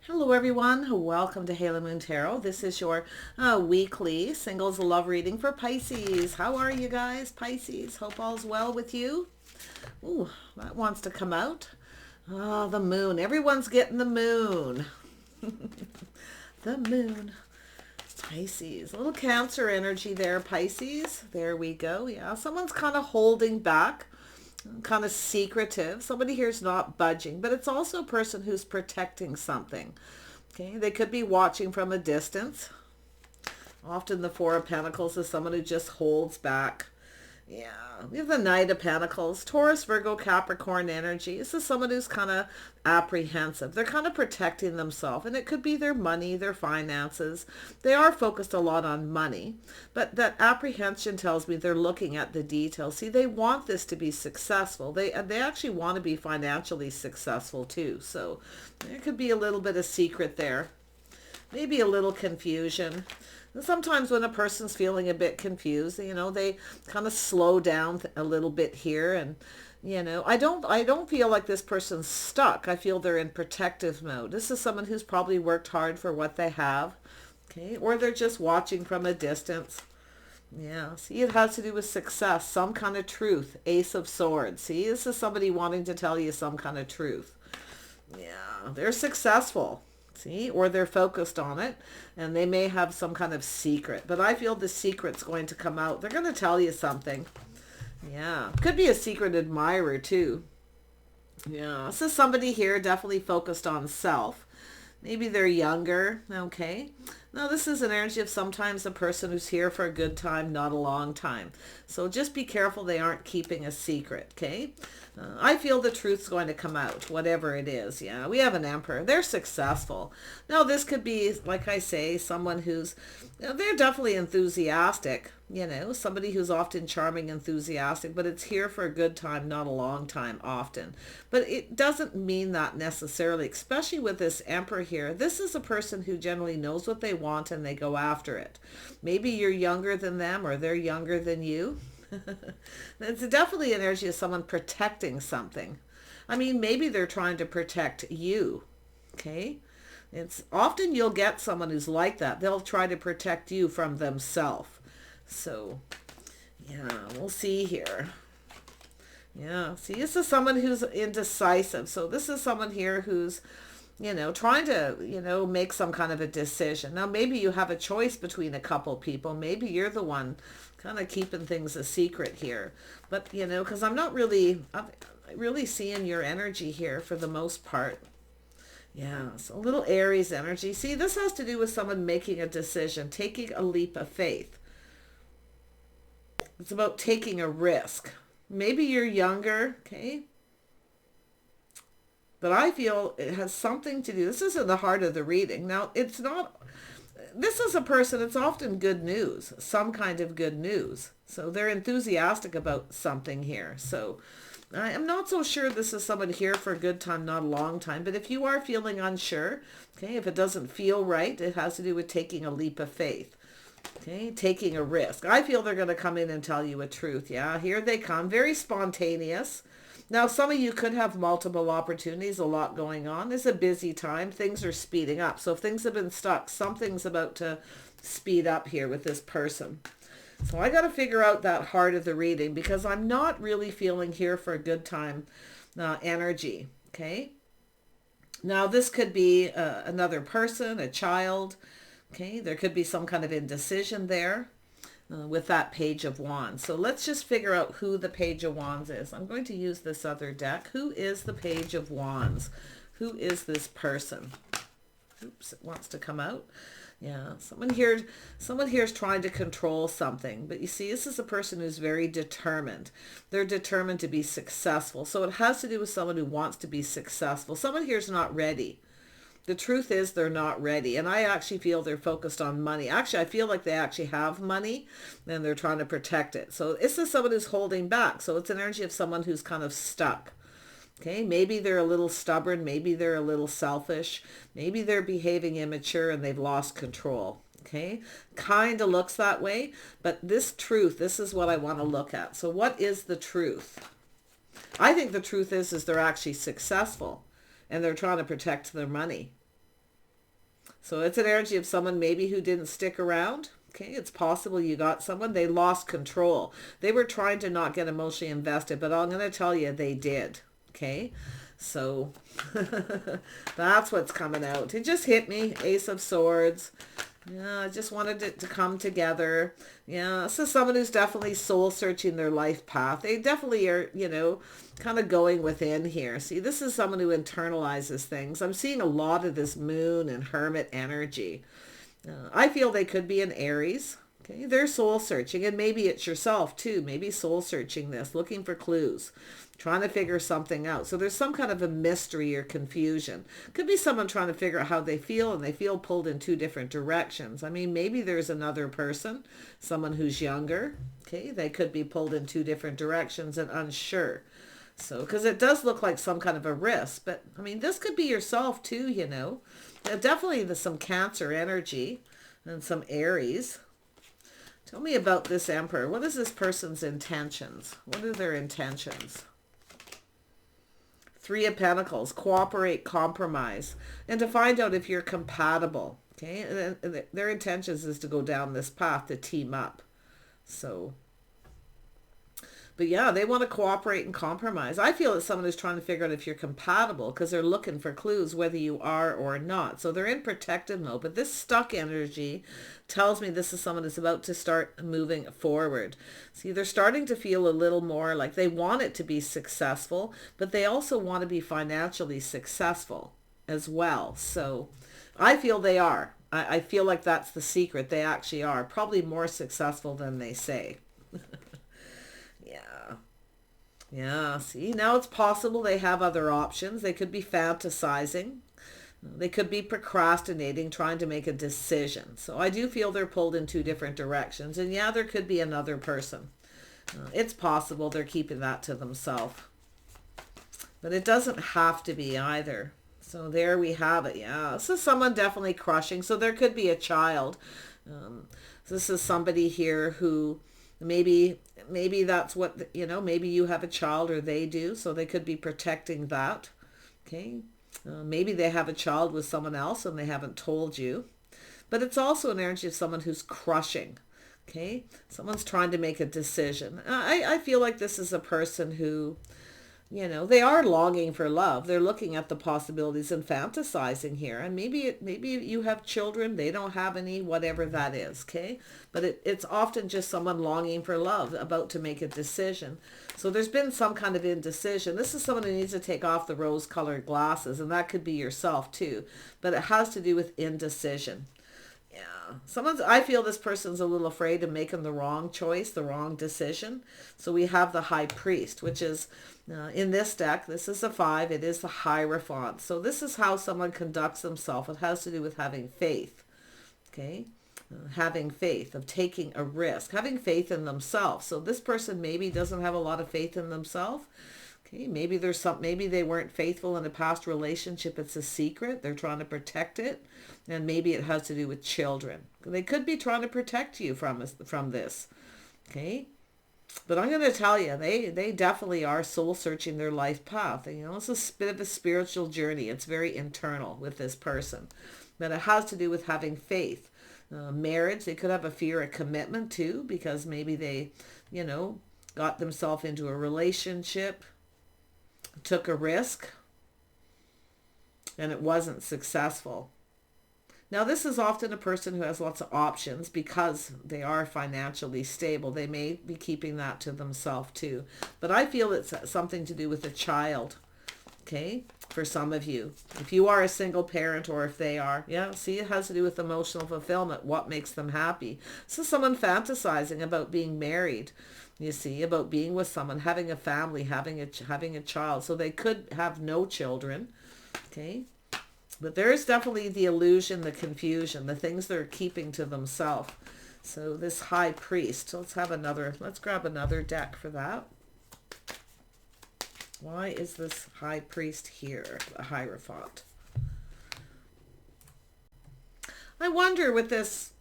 Hello everyone, welcome to Halo Moon Tarot. This is your weekly singles love reading for Pisces. How are you guys, Pisces? Hope all's well with you. Ooh, that wants to come out. Oh, the moon. Everyone's getting the moon. The moon. Pisces. A little Cancer energy there, Pisces. There we go. Yeah, someone's kind of holding back, kind of secretive. Somebody here's not budging, but it's also a person who's protecting something. Okay, they could be watching from a distance. Often the Four of Pentacles is someone who just holds back. Yeah, we have the Knight of Pentacles, Taurus, Virgo, Capricorn energy. This is someone who's kind of apprehensive. They're kind of protecting themselves, and it could be their money, their finances. They are focused a lot on money, but that apprehension tells me they're looking at the details. See, they want this to be successful. They actually want to be financially successful too. So there could be a little bit of secret there. Maybe a little confusion. Sometimes when a person's feeling a bit confused, they kind of slow down a little bit here. And, I don't feel like this person's stuck. I feel they're in protective mode. This is someone who's probably worked hard for what they have. Okay. Or they're just watching from a distance. Yeah. See, it has to do with success, some kind of truth. Ace of Swords. See, this is somebody wanting to tell you some kind of truth. Yeah. They're successful. See, or they're focused on it, and they may have some kind of secret, but I feel the secret's going to come out. They're going to tell you something. Yeah, could be a secret admirer too. Yeah, this is somebody here definitely focused on self. Maybe they're younger. Okay. Now this is an energy of sometimes a person who's here for a good time, not a long time. So just be careful they aren't keeping a secret. Okay. I feel the truth's going to come out, whatever it is. Yeah, we have an Emperor. They're successful. Now this could be, like I say, someone who's, they're definitely enthusiastic. Somebody who's often charming, enthusiastic, but it's here for a good time, not a long time often. But it doesn't mean that necessarily, especially with this Emperor here. This is a person who generally knows what they want and they go after it. Maybe you're younger than them or they're younger than you. It's definitely an energy of someone protecting something. I mean, maybe they're trying to protect you. Okay. It's often you'll get someone who's like that. They'll try to protect you from themselves. So, yeah, we'll see here. Yeah, see, this is someone who's indecisive. So this is someone here who's, trying to, make some kind of a decision. Now, maybe you have a choice between a couple people. Maybe you're the one kind of keeping things a secret here. But, because I'm really seeing your energy here for the most part. Yeah, so a little Aries energy. See, this has to do with someone making a decision, taking a leap of faith. It's about taking a risk. Maybe you're younger, okay? But I feel it has something to do. This is in the heart of the reading. Now, it's not, this is a person, it's often good news, some kind of good news. So they're enthusiastic about something here. So I am not so sure this is someone here for a good time, not a long time. But if you are feeling unsure, okay, if it doesn't feel right, it has to do with taking a leap of faith. Okay, taking a risk. I feel they're going to come in and tell you a truth. Yeah, here they come. Very spontaneous. Now, some of you could have multiple opportunities, a lot going on. It's a busy time. Things are speeding up. So if things have been stuck, something's about to speed up here with this person. So I got to figure out that heart of the reading because I'm not really feeling here for a good time energy. Okay. Now, this could be another person, a child. Okay, there could be some kind of indecision there with that Page of Wands. So let's just figure out who the Page of Wands is. I'm going to use this other deck. Who is the Page of Wands? Who is this person? Oops, it wants to come out. Yeah, someone here is trying to control something. But you see, this is a person who's very determined. They're determined to be successful. So it has to do with someone who wants to be successful. Someone here is not ready. The truth is they're not ready. And I actually feel they're focused on money. Actually, I feel like they actually have money and they're trying to protect it. So this is someone who's holding back. So it's an energy of someone who's kind of stuck. Okay, maybe they're a little stubborn. Maybe they're a little selfish. Maybe they're behaving immature and they've lost control. Okay, kind of looks that way. But this truth, this is what I want to look at. So what is the truth? I think the truth is they're actually successful and they're trying to protect their money. So it's an energy of someone maybe who didn't stick around. Okay, it's possible you got someone, they lost control. They were trying to not get emotionally invested, but I'm going to tell you they did. Okay, so that's what's coming out. It just hit me, Ace of Swords. Yeah, I just wanted it to come together. Yeah, this is someone who's definitely soul searching their life path. They definitely are, you know, kind of going within here. See, this is someone who internalizes things. I'm seeing a lot of this moon and hermit energy. I feel they could be an Aries. Okay, they're soul searching, and maybe it's yourself too. Maybe soul searching this, looking for clues, trying to figure something out. So there's some kind of a mystery or confusion. Could be someone trying to figure out how they feel, and they feel pulled in two different directions. I mean, maybe there's another person, someone who's younger. Okay, they could be pulled in two different directions and unsure. So, because it does look like some kind of a risk, but I mean, this could be yourself too, you know. Definitely there's some Cancer energy and some Aries. Tell me about this Emperor. What is this person's intentions? What are their intentions? Three of Pentacles, cooperate, compromise, and to find out if you're compatible. Okay, and their intentions is to go down this path, to team up. So, but yeah, they want to cooperate and compromise. I feel it's someone who's trying to figure out if you're compatible, because they're looking for clues whether you are or not. So they're in protective mode. But this stuck energy tells me this is someone who's about to start moving forward. See, they're starting to feel a little more like they want it to be successful, but they also want to be financially successful as well. So I feel they are. I feel like that's the secret. They actually are probably more successful than they say. Yeah, see, now it's possible they have other options. They could be fantasizing. They could be procrastinating, trying to make a decision. So I do feel they're pulled in two different directions. And yeah, there could be another person. It's possible they're keeping that to themselves. But it doesn't have to be either. So there we have it. Yeah, this is someone definitely crushing. So there could be a child. This is somebody here who maybe that's what, you know, maybe you have a child or they do. So they could be protecting that. Okay. Maybe they have a child with someone else and they haven't told you. But it's also an energy of someone who's crushing. Okay. Someone's trying to make a decision. I feel like this is a person who, you know, they are longing for love. They're looking at the possibilities and fantasizing here. And maybe you have children, they don't have any, whatever that is, okay? But it's often just someone longing for love, about to make a decision. So there's been some kind of indecision. This is someone who needs to take off the rose-colored glasses, and that could be yourself too. But it has to do with indecision. Yeah, I feel this person's a little afraid of making the wrong choice, the wrong decision. So we have the High Priest, which is in this deck, this is a 5, it is the Hierophant. So this is how someone conducts themselves. It has to do with having faith, okay? Having faith, of taking a risk, having faith in themselves. So this person maybe doesn't have a lot of faith in themselves. Okay, maybe maybe they weren't faithful in a past relationship. It's a secret. They're trying to protect it. And maybe it has to do with children. They could be trying to protect you from this. Okay. But I'm going to tell you, they definitely are soul searching their life path. You know, it's a bit of a spiritual journey. It's very internal with this person. But it has to do with having faith. Marriage, they could have a fear of commitment too, because maybe they, you know, got themselves into a relationship, took a risk, and it wasn't successful. Now, this is often a person who has lots of options because they are financially stable. They may be keeping that to themselves too. But I feel it's something to do with a child, okay, for some of you. If you are a single parent, or if they are, yeah, see, it has to do with emotional fulfillment, what makes them happy. So someone fantasizing about being married, you see, about being with someone, having a family, having a child. So they could have no children, okay? But there is definitely the illusion, the confusion, the things they're keeping to themselves. So this High Priest, let's grab another deck for that. Why is this High Priest here, the Hierophant? I wonder with this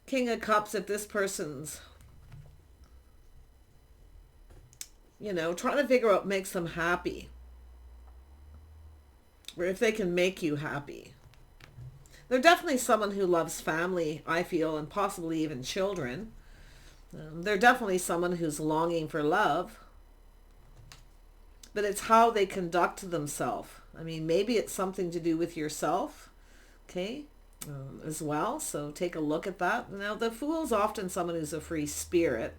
King of Cups, if this person's, you know, trying to figure out what makes them happy, or if they can make you happy. They're definitely someone who loves family, I feel, and possibly even children. They're definitely someone who's longing for love. But it's how they conduct themselves. I mean, maybe it's something to do with yourself, okay, as well. So take a look at that. Now, the Fool is often someone who's a free spirit,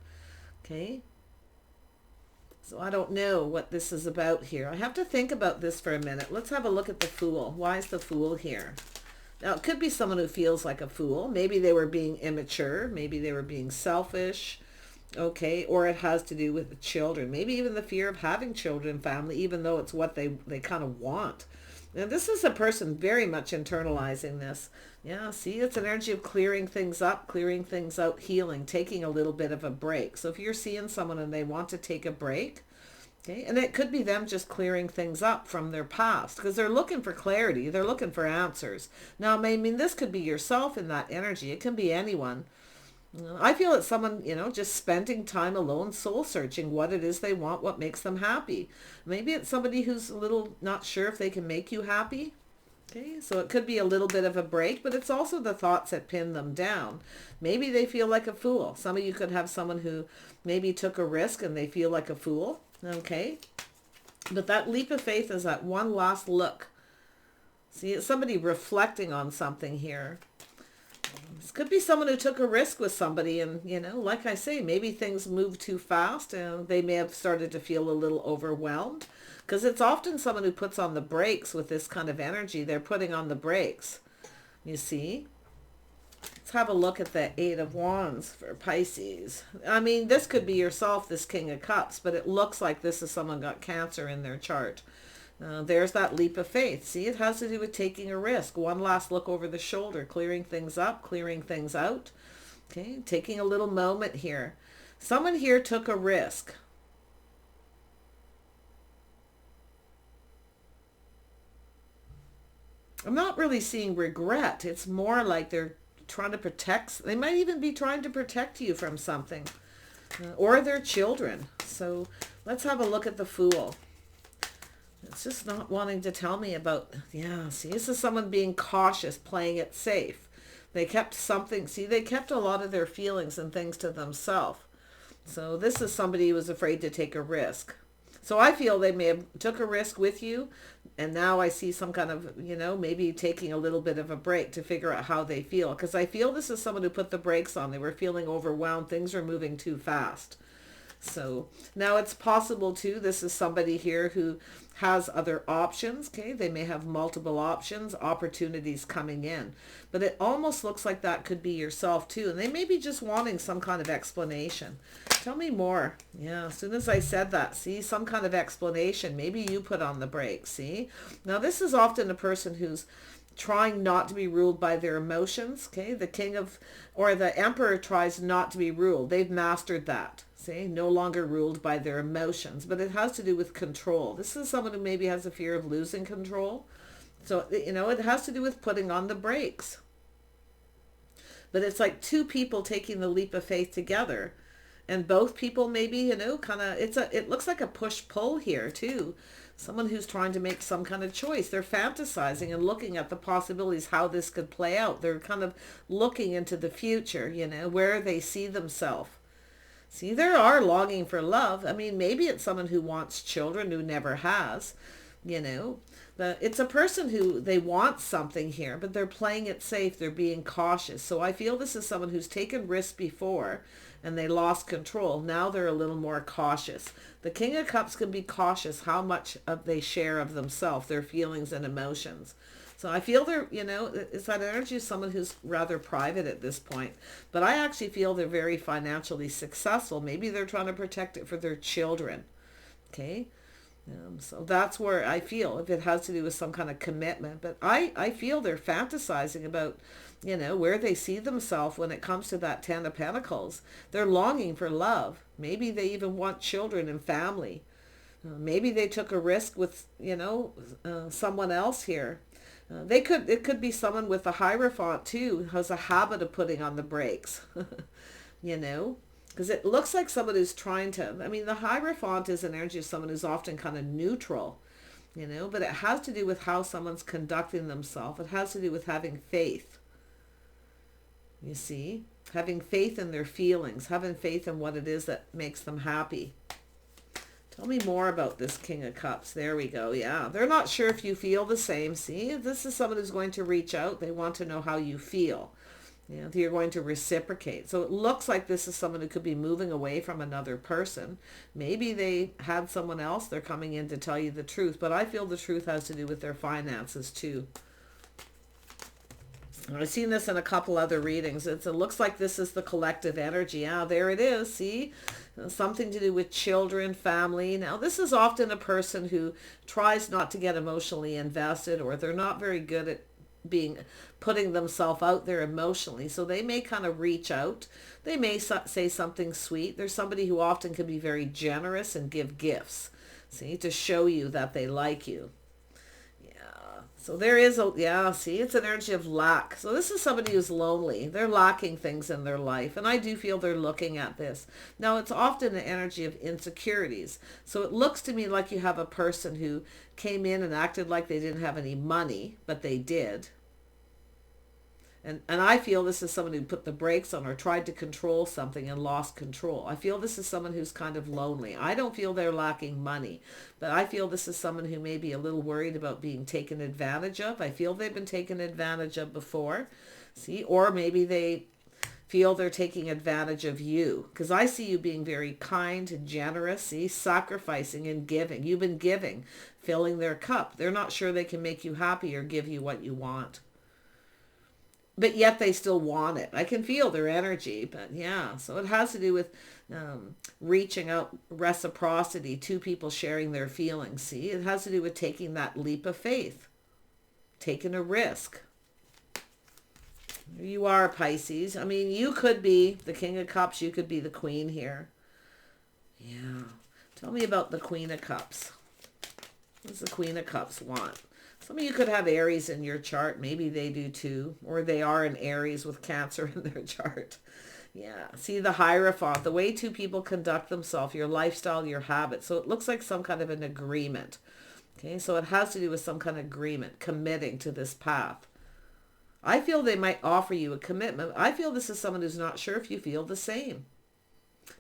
okay. So I don't know what this is about here. I have to think about this for a minute. Let's have a look at the Fool. Why is the Fool here? Now, it could be someone who feels like a fool. Maybe they were being immature. Maybe they were being selfish. Okay, or it has to do with the children. Maybe even the fear of having children and family, even though it's what they kind of want. Now, this is a person very much internalizing this. Yeah, see, it's an energy of clearing things up, clearing things out, healing, taking a little bit of a break. So if you're seeing someone and they want to take a break, okay, and it could be them just clearing things up from their past because they're looking for clarity. They're looking for answers. Now, I mean, this could be yourself in that energy. It can be anyone. I feel it's someone, just spending time alone, soul searching what it is they want, what makes them happy. Maybe it's somebody who's a little not sure if they can make you happy. Okay, so it could be a little bit of a break, but it's also the thoughts that pin them down. Maybe they feel like a fool. Some of you could have someone who maybe took a risk and they feel like a fool. Okay, but that leap of faith is that one last look. See, it's somebody reflecting on something here. This could be someone who took a risk with somebody and, like I say, maybe things move too fast and they may have started to feel a little overwhelmed because it's often someone who puts on the brakes with this kind of energy. They're putting on the brakes, you see. Let's have a look at the Eight of Wands for Pisces. I mean, this could be yourself, this King of Cups, but it looks like this is someone got Cancer in their chart. There's that leap of faith. See, it has to do with taking a risk. One last look over the shoulder, clearing things up, clearing things out. Okay, taking a little moment here. Someone here took a risk. I'm not really seeing regret. It's more like they're trying to protect. They might even be trying to protect you from something. Or their children. So let's have a look at the Fool. It's just not wanting to tell me about, see, this is someone being cautious, playing it safe. They kept something, see, they kept a lot of their feelings and things to themselves. So this is somebody who was afraid to take a risk. So I feel they may have took a risk with you, and now I see some kind of, maybe taking a little bit of a break to figure out how they feel. Because I feel this is someone who put the brakes on. They were feeling overwhelmed. Things were moving too fast. So now it's possible too, this is somebody here who has other options. Okay, they may have multiple options, opportunities coming in, but it almost looks like that could be yourself too, and they may be just wanting some kind of explanation. Tell me more. Yeah, as soon as I said that, see, some kind of explanation. Maybe you put on the brakes. See, now this is often a person who's trying not to be ruled by their emotions. Okay, the King of, or the Emperor tries not to be ruled. They've mastered that. See, no longer ruled by their emotions, but it has to do with control. This is someone who maybe has a fear of losing control. So, it has to do with putting on the brakes. But it's like two people taking the leap of faith together. And both people maybe, kind of, it looks like a push-pull here too. Someone who's trying to make some kind of choice. They're fantasizing and looking at the possibilities, how this could play out. They're kind of looking into the future, where they see themselves. See, there are longing for love. I mean, maybe it's someone who wants children who never has, But it's a person who, they want something here, but they're playing it safe. They're being cautious. So I feel this is someone who's taken risks before and they lost control. Now they're a little more cautious. The King of Cups can be cautious how much they share of themselves, their feelings and emotions. So I feel they're, it's that energy of someone who's rather private at this point. But I actually feel they're very financially successful. Maybe they're trying to protect it for their children. Okay. So that's where I feel, if it has to do with some kind of commitment. But I feel they're fantasizing about, where they see themselves when it comes to that Ten of Pentacles. They're longing for love. Maybe they even want children and family. Maybe they took a risk with, someone else here. It could be someone with a Hierophant too, who has a habit of putting on the brakes, because it looks like someone who's trying to, the Hierophant is an energy of someone who's often kind of neutral, you know, but it has to do with how someone's conducting themselves. It has to do with having faith, you see, having faith in their feelings, having faith in what it is that makes them happy. Tell me more about this King of Cups. There we go. Yeah, they're not sure if you feel the same. See, this is someone who's going to reach out. They want to know how you feel. You know, you're going to reciprocate. So it looks like this is someone who could be moving away from another person. Maybe they had someone else. They're coming in to tell you the truth. But I feel the truth has to do with their finances too. I've seen this in a couple other readings. It looks like this is the collective energy. Yeah, there it is. See? Something to do with children, family. Now, this is often a person who tries not to get emotionally invested, or they're not very good at putting themselves out there emotionally. So they may kind of reach out. They may say something sweet. There's somebody who often can be very generous and give gifts. See? To show you that they like you. So there is see, it's an energy of lack. So this is somebody who's lonely. They're lacking things in their life. And I do feel they're looking at this. Now, it's often an energy of insecurities. So it looks to me like you have a person who came in and acted like they didn't have any money, but they did. And I feel this is someone who put the brakes on or tried to control something and lost control. I feel this is someone who's kind of lonely. I don't feel they're lacking money, but I feel this is someone who may be a little worried about being taken advantage of. I feel they've been taken advantage of before, see, or maybe they feel they're taking advantage of you, because I see you being very kind and generous, see, sacrificing and giving. You've been giving, filling their cup. They're not sure they can make you happy or give you what you want. But yet they still want it. I can feel their energy, but yeah. So it has to do with reaching out, reciprocity, two people sharing their feelings. See, it has to do with taking that leap of faith, taking a risk. Here you are, Pisces. I mean, you could be the King of Cups. You could be the Queen here. Yeah. Tell me about the Queen of Cups. What does the Queen of Cups want? Some of you could have Aries in your chart. Maybe they do too. Or they are an Aries with Cancer in their chart. Yeah. See the Hierophant, the way two people conduct themselves, your lifestyle, your habits. So it looks like some kind of an agreement. Okay. So it has to do with some kind of agreement, committing to this path. I feel they might offer you a commitment. I feel this is someone who's not sure if you feel the same.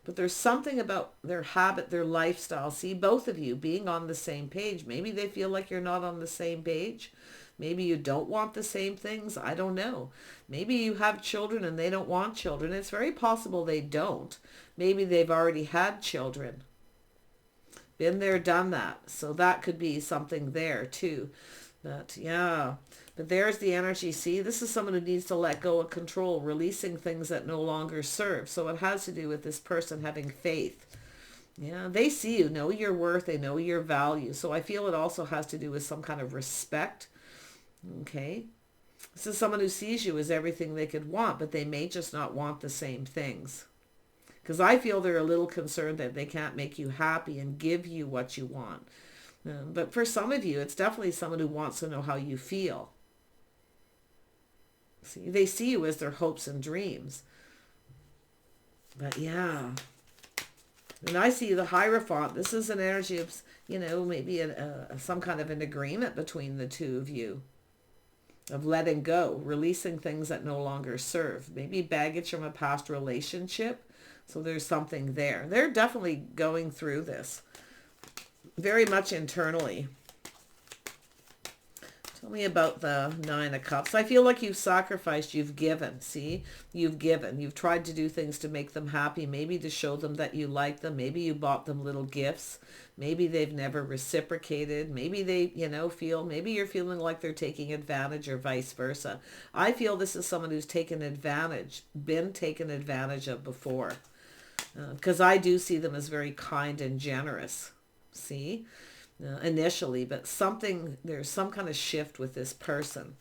But there's something about their habit, their lifestyle. See, both of you being on the same page. Maybe they feel like you're not on the same page. Maybe you don't want the same things. I don't know. Maybe you have children and they don't want children. It's very possible they don't. Maybe they've already had children. Been there, done that. So that could be something there too. But yeah. But there's the energy. See, this is someone who needs to let go of control, releasing things that no longer serve. So it has to do with this person having faith. Yeah, they see you, know your worth, they know your value. So I feel it also has to do with some kind of respect. Okay. This is someone who sees you as everything they could want, but they may just not want the same things. Because I feel they're a little concerned that they can't make you happy and give you what you want. But for some of you, it's definitely someone who wants to know how you feel. See, they see you as their hopes and dreams. But yeah. And I see the Hierophant. This is an energy of, you know, maybe some kind of an agreement between the two of you. Of letting go, releasing things that no longer serve. Maybe baggage from a past relationship. So there's something there. They're definitely going through this. Very much internally. Tell me about the Nine of Cups. I feel like you've sacrificed, you've given. See, you've given. You've tried to do things to make them happy, maybe to show them that you like them. Maybe you bought them little gifts. Maybe they've never reciprocated. Maybe they, you know, maybe you're feeling like they're taking advantage or vice versa. I feel this is someone who's taken advantage, been taken advantage of before. Because I do see them as very kind and generous. See? Initially, but there's some kind of shift with this person.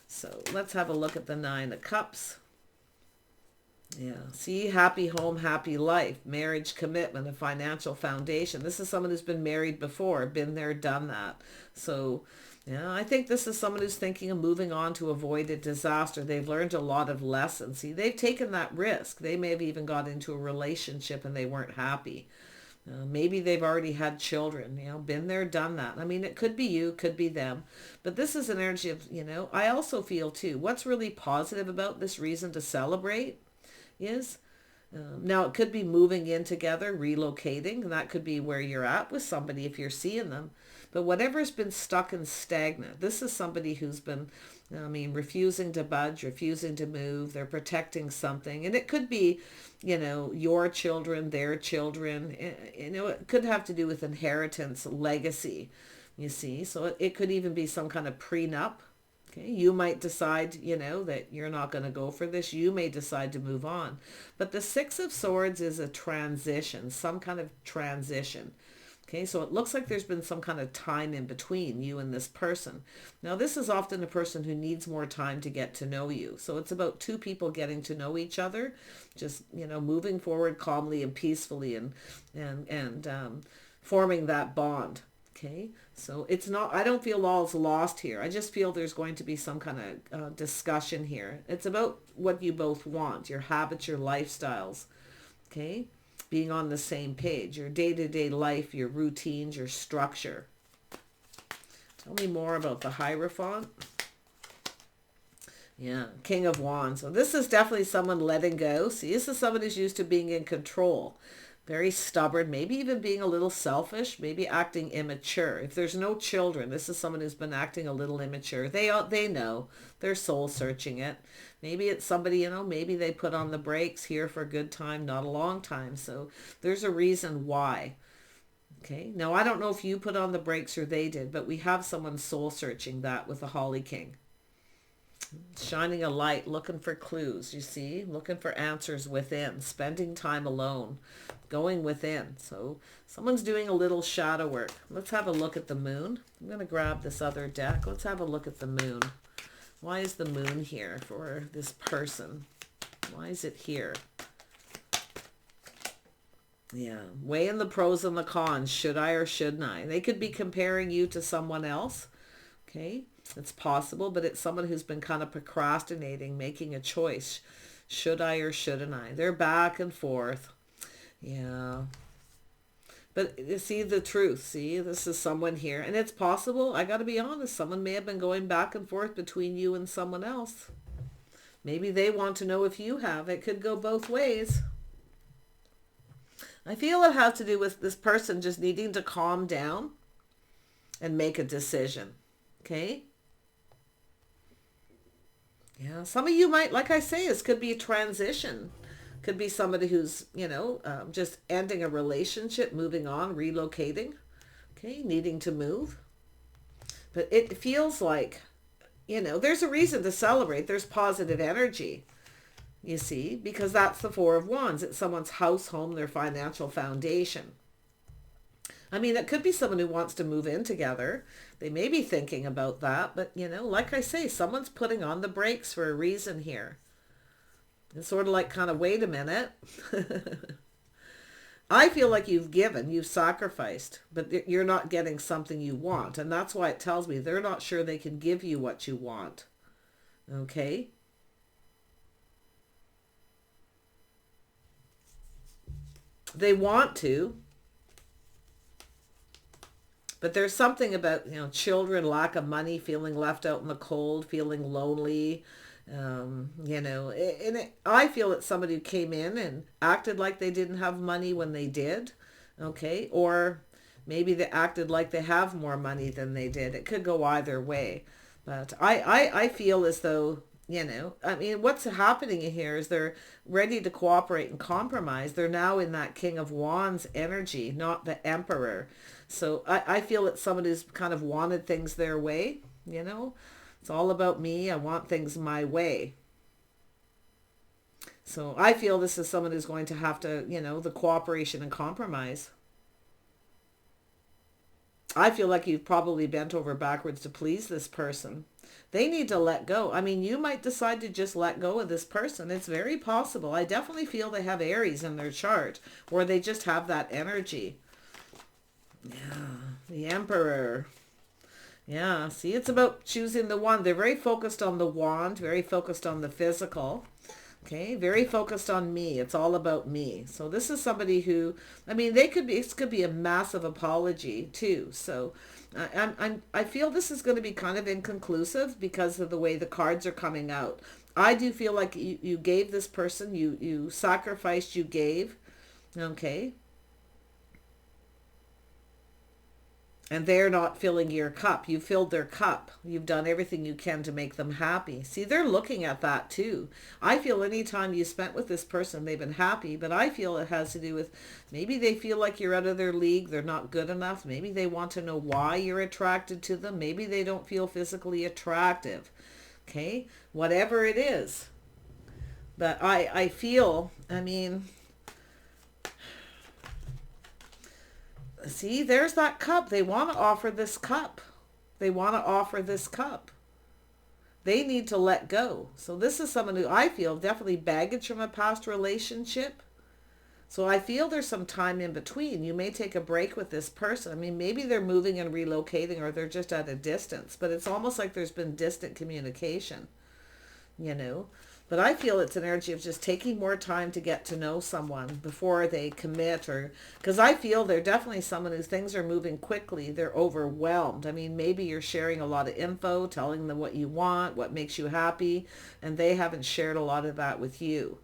So let's have a look at the Nine of Cups. Yeah, see, happy home, happy life, marriage, commitment, a financial foundation. This is someone who's been married before, been there, done that. So yeah, I think this is someone who's thinking of moving on to avoid a disaster. They've learned a lot of lessons. See, they've taken that risk. They may have even got into a relationship and they weren't happy. Maybe they've already had children, been there, done that. I mean, it could be you, could be them. But this is an energy of, I also feel too, what's really positive about this reason to celebrate is, now it could be moving in together, relocating, and that could be where you're at with somebody if you're seeing them. But whatever's been stuck and stagnant, this is somebody who's been, refusing to budge, refusing to move. They're protecting something. And it could be, your children, their children. It could have to do with inheritance, legacy, you see. So it could even be some kind of prenup. Okay, you might decide, that you're not going to go for this. You may decide to move on. But the Six of Swords is a transition, some kind of transition. Okay, so it looks like there's been some kind of time in between you and this person. Now, this is often a person who needs more time to get to know you. So it's about two people getting to know each other, just, moving forward calmly and peacefully and forming that bond. Okay, so it's not, I don't feel all's lost here. I just feel there's going to be some kind of discussion here. It's about what you both want, your habits, your lifestyles. Okay, being on the same page, your day-to-day life, your routines, your structure. Tell me more about the Hierophant. Yeah, King of Wands. So this is definitely someone letting go. See, this is someone who's used to being in control. Very stubborn, maybe even being a little selfish, maybe acting immature. If there's no children, this is someone who's been acting a little immature. They know. They're soul searching it. Maybe it's somebody, maybe they put on the brakes, here for a good time, not a long time. So there's a reason why. Okay. Now, I don't know if you put on the brakes or they did, but we have someone soul searching that with the Holly King. Shining a light, looking for clues, you see, looking for answers within, spending time alone, going within. So someone's doing a little shadow work. Let's have a look at the moon. I'm going to grab this other deck. Let's have a look at the moon. Why is the moon here for this person? Why is it here? Yeah, weighing the pros and the cons. Should I or shouldn't I? They could be comparing you to someone else. Okay. It's possible, but it's someone who's been kind of procrastinating, making a choice. Should I or shouldn't I? They're back and forth. Yeah. But you see the truth. See, this is someone here. And it's possible, I got to be honest, someone may have been going back and forth between you and someone else. Maybe they want to know if you have. It could go both ways. I feel it has to do with this person just needing to calm down and make a decision. Okay? Yeah, some of you might, like I say, this could be a transition. Could be somebody who's, just ending a relationship, moving on, relocating, okay, needing to move. But it feels like, there's a reason to celebrate. There's positive energy, you see, because that's the Four of Wands. It's someone's house, home, their financial foundation. I mean, it could be someone who wants to move in together. They may be thinking about that, but, like I say, someone's putting on the brakes for a reason here. It's sort of like kind of, wait a minute. I feel like you've given, you've sacrificed, but you're not getting something you want. And that's why it tells me they're not sure they can give you what you want. Okay? They want to. But there's something about, children, lack of money, feeling left out in the cold, feeling lonely, I feel it's somebody who came in and acted like they didn't have money when they did, okay? Or maybe they acted like they have more money than they did. It could go either way. But I feel as though, what's happening here is they're ready to cooperate and compromise. They're now in that King of Wands energy, not the Emperor. So I feel it's someone who's kind of wanted things their way, It's all about me. I want things my way. So I feel this is someone who's going to have to, the cooperation and compromise. I feel like you've probably bent over backwards to please this person. They need to let go. I mean, you might decide to just let go of this person. It's very possible. I definitely feel they have Aries in their chart, or they just have that energy. Yeah, the Emperor. Yeah, see, it's about choosing the one. They're very focused on the wand, very focused on the physical. Okay, very focused on me. It's all about me. So this is somebody who, I mean, they could be, this could be a massive apology too. So I feel this is going to be kind of inconclusive because of the way the cards are coming out. I do feel like you gave this person, you sacrificed, you gave, okay? And they're not filling your cup. You filled their cup. You've done everything you can to make them happy. See, they're looking at that too. I feel any time you spent with this person, they've been happy, but I feel it has to do with maybe they feel like you're out of their league. They're not good enough. Maybe they want to know why you're attracted to them. Maybe they don't feel physically attractive. Okay? Whatever it is. But I feel, I mean, see, there's that cup. They want to offer this cup. They want to offer this cup. They need to let go. So this is someone who I feel definitely baggage from a past relationship. So I feel there's some time in between. You may take a break with this person. I mean, maybe they're moving and relocating or they're just at a distance. But it's almost like there's been distant communication, you know. But I feel it's an energy of just taking more time to get to know someone before they commit, or because I feel they're definitely someone whose things are moving quickly. They're overwhelmed. I mean, maybe you're sharing a lot of info, telling them what you want, what makes you happy, and they haven't shared a lot of that with you.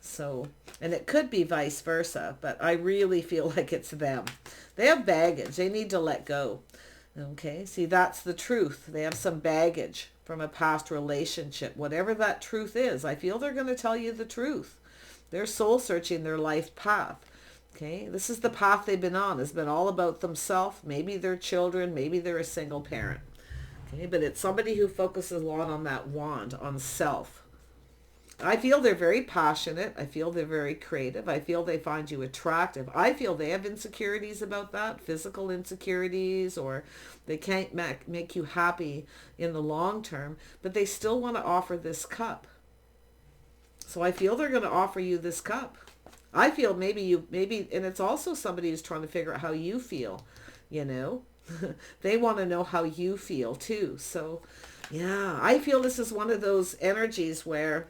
So, and it could be vice versa, but I really feel like it's them. They have baggage. They need to let go. Okay, see, that's the truth. They have some baggage from a past relationship. Whatever that truth is, I feel they're going to tell you the truth. They're soul searching their life path. Okay, this is the path they've been on. It's been all about themselves, maybe their children, maybe they're a single parent. Okay, but it's somebody who focuses a lot on that wand, on self. I feel they're very passionate. I feel they're very creative. I feel they find you attractive. I feel they have insecurities about that, physical insecurities, or they can't make you happy in the long term, but they still want to offer this cup. So I feel they're going to offer you this cup. I feel maybe, and it's also somebody who's trying to figure out how you feel, you know. They want to know how you feel too. So yeah, I feel this is one of those energies where,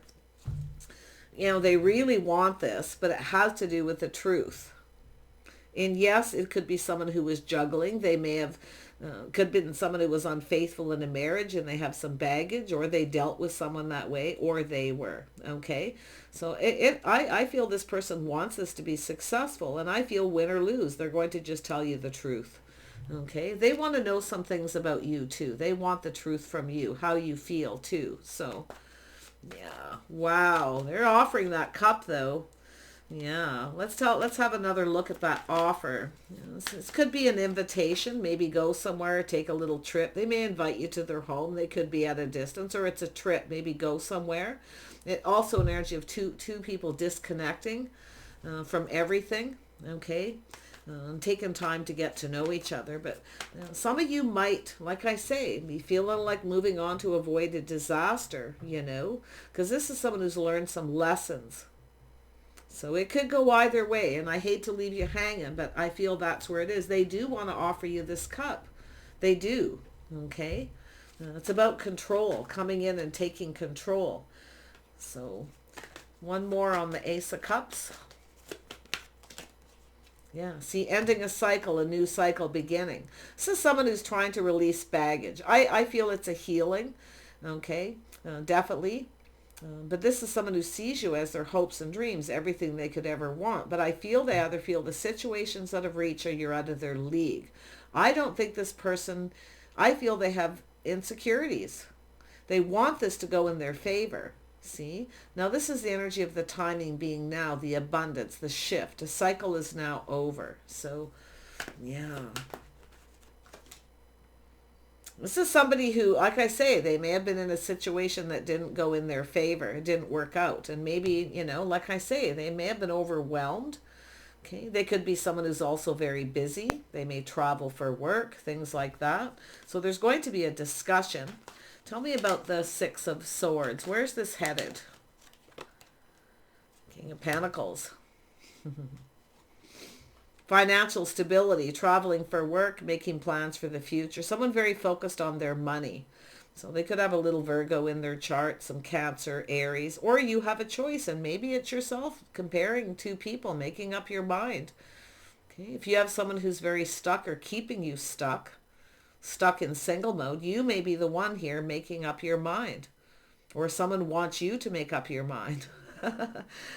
you know, they really want this, but it has to do with the truth. And yes, it could be someone who was juggling. They may have, could have been someone who was unfaithful in a marriage and they have some baggage, or they dealt with someone that way, or they were. Okay. So I feel this person wants this to be successful, and I feel win or lose, they're going to just tell you the truth. Okay. They want to know some things about you too. They want the truth from you, how you feel too. So yeah. Wow. They're offering that cup though. Yeah. Let's have another look at that offer. This could be an invitation. Maybe go somewhere, take a little trip. They may invite you to their home. They could be at a distance, or it's a trip. Maybe go somewhere. It also an energy of two people disconnecting from everything. Okay. Taking time to get to know each other. But some of you might, like I say, be feeling like moving on to avoid a disaster, you know, because this is someone who's learned some lessons. So it could go either way, and I hate to leave you hanging, but I feel that's where it is. They do want to offer you this cup. They do, okay? It's about control, coming in and taking control. So one more on the Ace of Cups. Yeah, see, ending a cycle, a new cycle beginning. This is someone who's trying to release baggage. I feel it's a healing, okay, definitely. But this is someone who sees you as their hopes and dreams, everything they could ever want. But I feel they either feel the situations out of reach or you're out of their league. I don't think this person, I feel they have insecurities. They want this to go in their favor. See? Now this is the energy of the timing being now, the abundance, the shift. The cycle is now over. So, yeah. This is somebody who, like I say, they may have been in a situation that didn't go in their favor. It didn't work out. And maybe, you know, like I say, they may have been overwhelmed. Okay. They could be someone who's also very busy. They may travel for work, things like that. So there's going to be a discussion. Tell me about the Six of Swords. Where's this headed? King of Pentacles. Financial stability, traveling for work, making plans for the future. Someone very focused on their money. So they could have a little Virgo in their chart, some Cancer, Aries, or you have a choice and maybe it's yourself comparing two people, making up your mind. Okay, if you have someone who's very stuck or keeping you stuck in single mode, you may be the one here making up your mind, or someone wants you to make up your mind.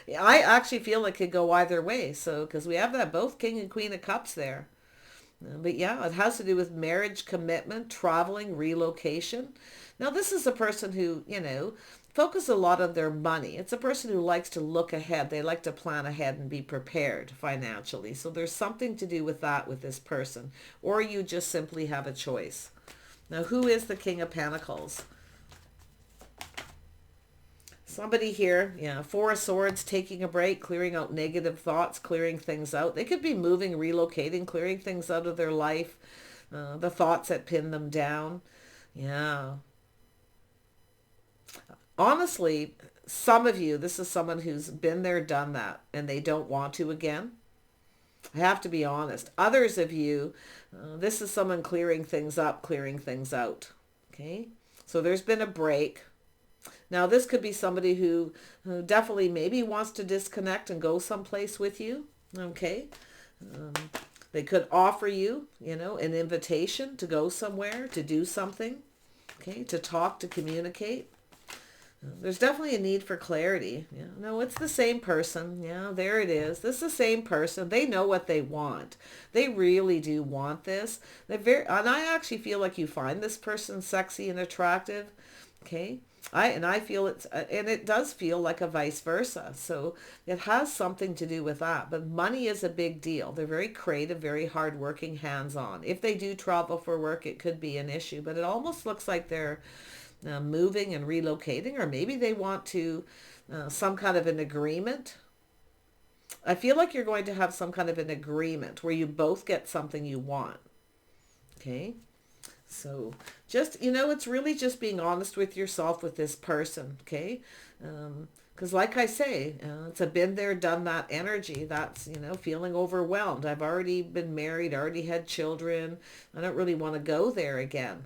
Yeah, I actually feel it could go either way. So, because we have that both King and Queen of Cups there. But yeah, it has to do with marriage, commitment, traveling, relocation. Now, this is a person who, focus a lot on their money. It's a person who likes to look ahead. They like to plan ahead and be prepared financially. So there's something to do with that with this person. Or you just simply have a choice. Now, who is the King of Pentacles? Somebody here, Four of Swords, taking a break, clearing out negative thoughts, clearing things out. They could be moving, relocating, clearing things out of their life, the thoughts that pin them down. Yeah. Honestly, some of you, this is someone who's been there, done that, and they don't want to again. I have to be honest. Others of you, this is someone clearing things up, clearing things out. Okay? So there's been a break. Now, this could be somebody who definitely maybe wants to disconnect and go someplace with you. Okay. They could offer you, an invitation to go somewhere, to do something. Okay. To talk, to communicate. There's definitely a need for clarity. Yeah. No, it's the same person. Yeah, there it is. This is the same person. They know what they want. They really do want this. And I actually feel like you find this person sexy and attractive. Okay. I feel and it does feel like a vice versa. So it has something to do with that. But money is a big deal. They're very creative, very hardworking, hands-on. If they do travel for work, it could be an issue. But it almost looks like they're moving and relocating, or maybe they want to some kind of an agreement. I feel like you're going to have some kind of an agreement where you both get something you want. Okay. So just, it's really just being honest with yourself with this person, okay? Because like I say, it's a been there, done that energy. That's, feeling overwhelmed. I've already been married, already had children. I don't really want to go there again,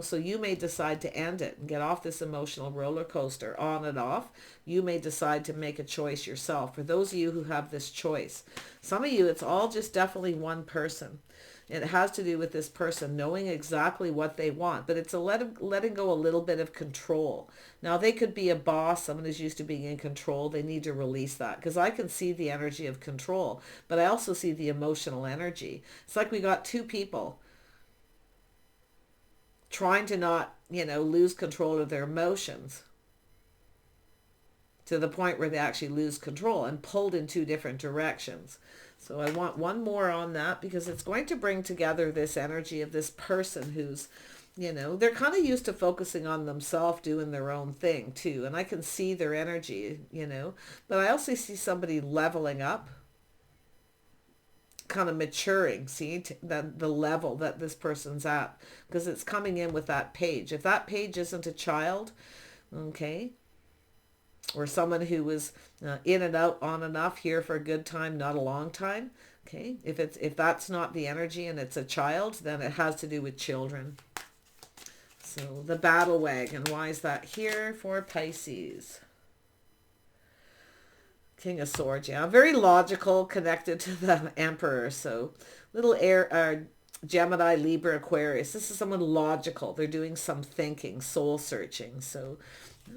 So you may decide to end it and get off this emotional roller coaster on and off. You may decide to make a choice yourself. For those of you who have this choice, some of you, it's all just definitely one person. It has to do with this person knowing exactly what they want, but it's a letting go a little bit of control. Now, they could be a boss, someone who's used to being in control. They need to release that, because I can see the energy of control, but I also see the emotional energy. It's like we got two people trying to not, lose control of their emotions to the point where they actually lose control and pulled in two different directions. So I want one more on that, because it's going to bring together this energy of this person who's, they're kind of used to focusing on themselves, doing their own thing too. And I can see their energy, but I also see somebody leveling up, kind of maturing, see the level that this person's at, because it's coming in with that page. If that page isn't a child, okay, or someone who was in and out, on and off, here for a good time, not a long time. Okay, if that's not the energy and it's a child, then it has to do with children. So the battle wagon, why is that here for Pisces? King of Swords, yeah, very logical, connected to the Emperor. So little Gemini, Libra, Aquarius. This is someone logical. They're doing some thinking, soul searching. So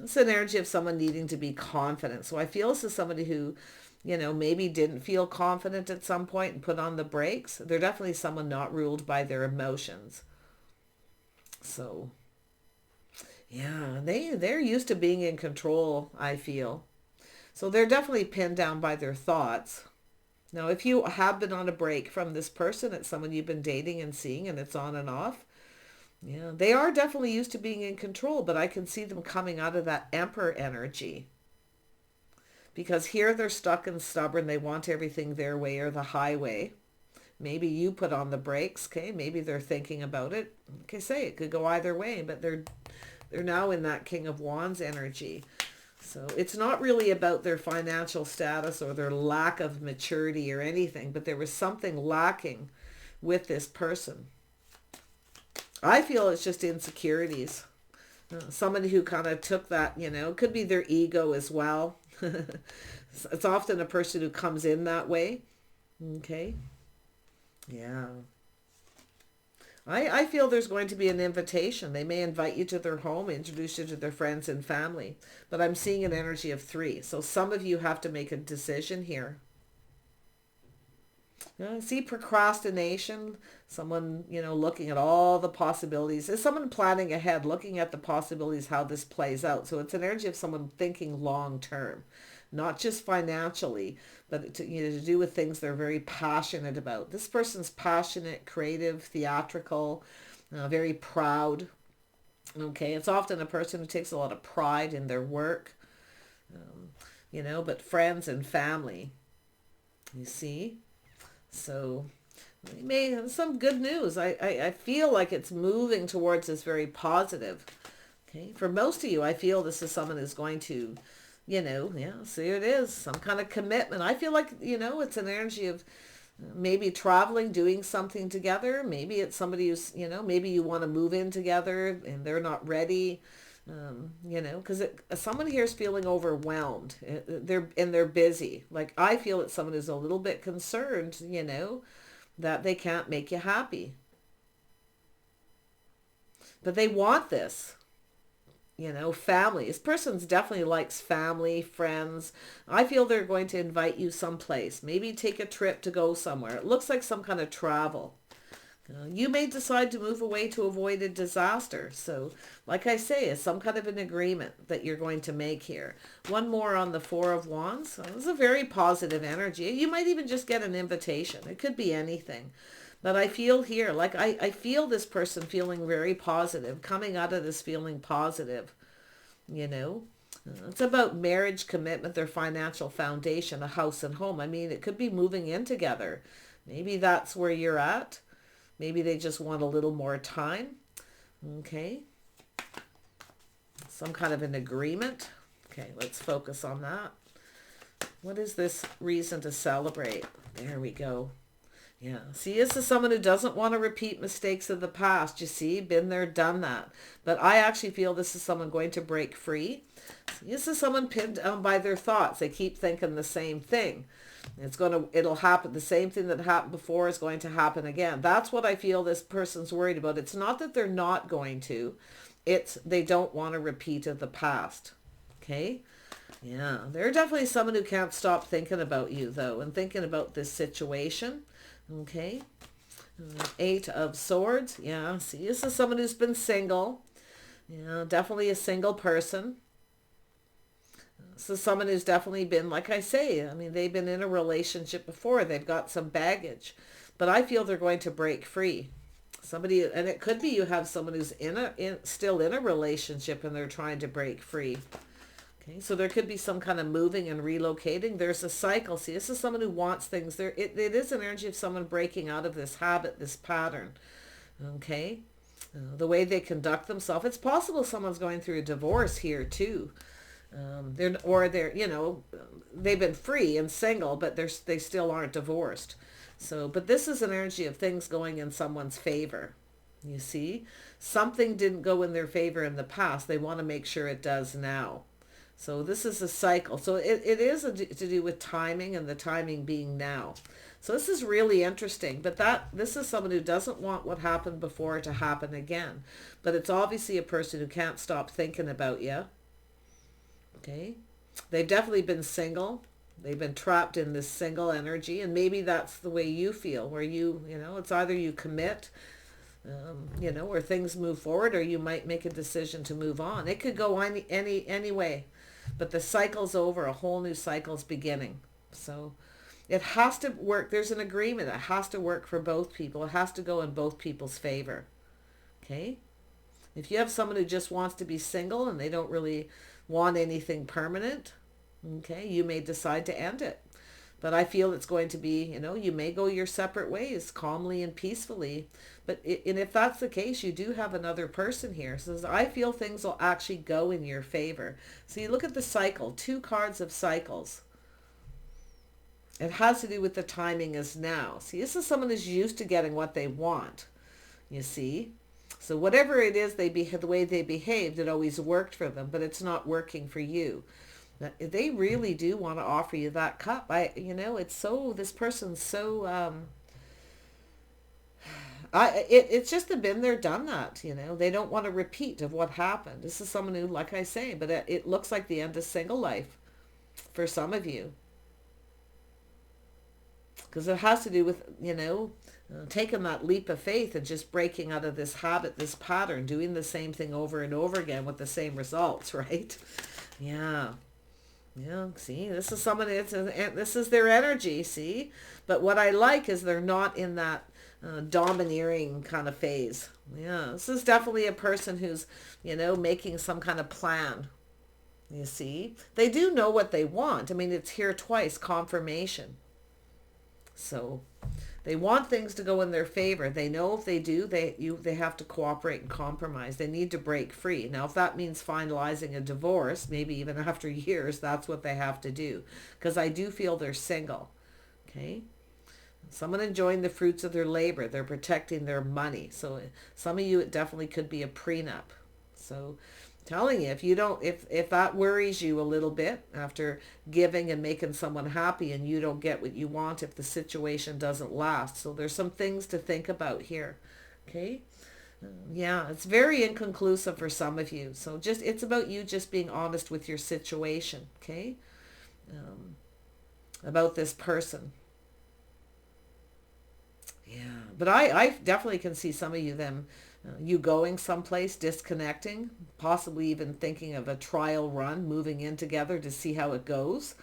it's an energy of someone needing to be confident. So I feel this is somebody who, maybe didn't feel confident at some point and put on the brakes. They're definitely someone not ruled by their emotions. So, yeah, they're used to being in control, I feel. So they're definitely pinned down by their thoughts. Now, if you have been on a break from this person, it's someone you've been dating and seeing, and it's on and off. Yeah, they are definitely used to being in control, but I can see them coming out of that Emperor energy. Because here they're stuck and stubborn. They want everything their way or the highway. Maybe you put on the brakes, okay? Maybe they're thinking about it. Like I say, it could go either way, but they're now in that King of Wands energy. So it's not really about their financial status or their lack of maturity or anything, but there was something lacking with this person. I feel it's just insecurities. Somebody who kind of took that, could be their ego as well. It's often a person who comes in that way. Okay. Yeah. I feel there's going to be an invitation. They may invite you to their home, introduce you to their friends and family. But I'm seeing an energy of 3. So some of you have to make a decision here. See procrastination, someone, looking at all the possibilities. Is someone planning ahead, looking at the possibilities, how this plays out. So it's an energy of someone thinking long term, not just financially, but to do with things they're very passionate about. This person's passionate, creative, theatrical, very proud. Okay, it's often a person who takes a lot of pride in their work, but friends and family, you see. So some good news. I feel like it's moving towards this very positive. Okay. For most of you, I feel this is someone who's going to, see it is. Some kind of commitment. I feel like, it's an energy of maybe traveling, doing something together. Maybe it's somebody who's, maybe you want to move in together and they're not ready. Because someone here is feeling overwhelmed. They're busy. Like I feel it's someone who's a little bit concerned, that they can't make you happy. But they want this. Family. This person definitely likes family, friends. I feel they're going to invite you someplace. Maybe take a trip to go somewhere. It looks like some kind of travel. You may decide to move away to avoid a disaster. So, like I say, it's some kind of an agreement that you're going to make here. One more on the 4 of Wands. So this is a very positive energy. You might even just get an invitation. It could be anything. But I feel here, like I feel this person feeling very positive, coming out of this feeling positive, It's about marriage, commitment, their financial foundation, a house and home. I mean, it could be moving in together. Maybe that's where you're at. Maybe they just want a little more time. Okay. Some kind of an agreement. Okay, let's focus on that. What is this reason to celebrate? There we go. Yeah. See, this is someone who doesn't want to repeat mistakes of the past. You see, been there, done that. But I actually feel this is someone going to break free. See, this is someone pinned down by their thoughts. They keep thinking the same thing. It'll happen. The same thing that happened before is going to happen again. That's what I feel this person's worried about. It's not that they're not going to. It's they don't want a repeat of the past. Okay? Yeah. They're definitely someone who can't stop thinking about you, though, and thinking about this situation. Okay. 8 of Swords. Yeah. See, this is someone who's been single. Yeah, definitely a single person. So someone who's definitely been, like I say, I mean, they've been in a relationship before. They've got some baggage. But I feel they're going to break free. Somebody, and it could be you have someone who's still in a relationship and they're trying to break free. Okay, so there could be some kind of moving and relocating. There's a cycle. See, this is someone who wants things. It is an energy of someone breaking out of this habit, this pattern. Okay, the way they conduct themselves. It's possible someone's going through a divorce here too. They've been free and single, but they still aren't divorced. So, but this is an energy of things going in someone's favor. You see, something didn't go in their favor in the past. They want to make sure it does now. So this is a cycle. So it is to do with timing, and the timing being now. So this is really interesting. But this is someone who doesn't want what happened before to happen again. But it's obviously a person who can't stop thinking about you. Okay. They've definitely been single. They've been trapped in this single energy. And maybe that's the way you feel, where it's either you commit, or things move forward, or you might make a decision to move on. It could go any way. But the cycle's over. A whole new cycle's beginning. So it has to work. There's an agreement. It has to work for both people. It has to go in both people's favor. Okay? If you have someone who just wants to be single and they don't really want anything permanent, okay, you may decide to end it. But I feel it's going to be, you may go your separate ways calmly and peacefully. But and if that's the case, you do have another person here. So I feel things will actually go in your favor. So you look at the cycle, 2 cards of cycles. It has to do with the timing is now. See, this is someone who's used to getting what they want, you see. So whatever it is, the way they behaved, it always worked for them, but it's not working for you. They really do want to offer you that cup. It's so, this person's so, it's just a been there, done that, They don't want a repeat of what happened. This is someone who, like I say, but it looks like the end of single life for some of you. Because it has to do with, taking that leap of faith and just breaking out of this habit, this pattern, doing the same thing over and over again with the same results, right? Yeah. Yeah, see, this is someone, this is their energy, see? But what I like is they're not in that domineering kind of phase. Yeah, this is definitely a person who's, making some kind of plan. You see? They do know what they want. I mean, it's here twice, confirmation. So they want things to go in their favor. They know if they do, they have to cooperate and compromise. They need to break free. Now, if that means finalizing a divorce, maybe even after years, that's what they have to do. Because I do feel they're single. Okay? Someone enjoying the fruits of their labor. They're protecting their money. So some of you, it definitely could be a prenup. So telling you, if that worries you a little bit after giving and making someone happy and you don't get what you want, if the situation doesn't last. So there's some things to think about here. Okay. Yeah, it's very inconclusive for some of you. So it's about you just being honest with your situation. Okay. About this person. Yeah, but I definitely can see some of you you going someplace, disconnecting, possibly even thinking of a trial run, moving in together to see how it goes.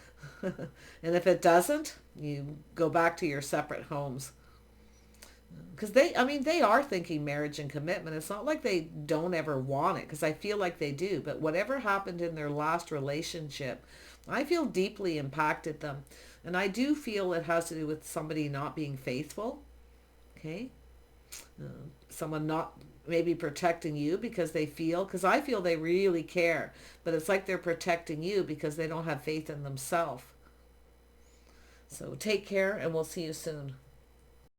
And if it doesn't, you go back to your separate homes. Because they are thinking marriage and commitment. It's not like they don't ever want it, because I feel like they do. But whatever happened in their last relationship, I feel deeply impacted them. And I do feel it has to do with somebody not being faithful. Okay? Someone not maybe protecting you because I feel they really care, but it's like they're protecting you because they don't have faith in themselves. So take care, and we'll see you soon.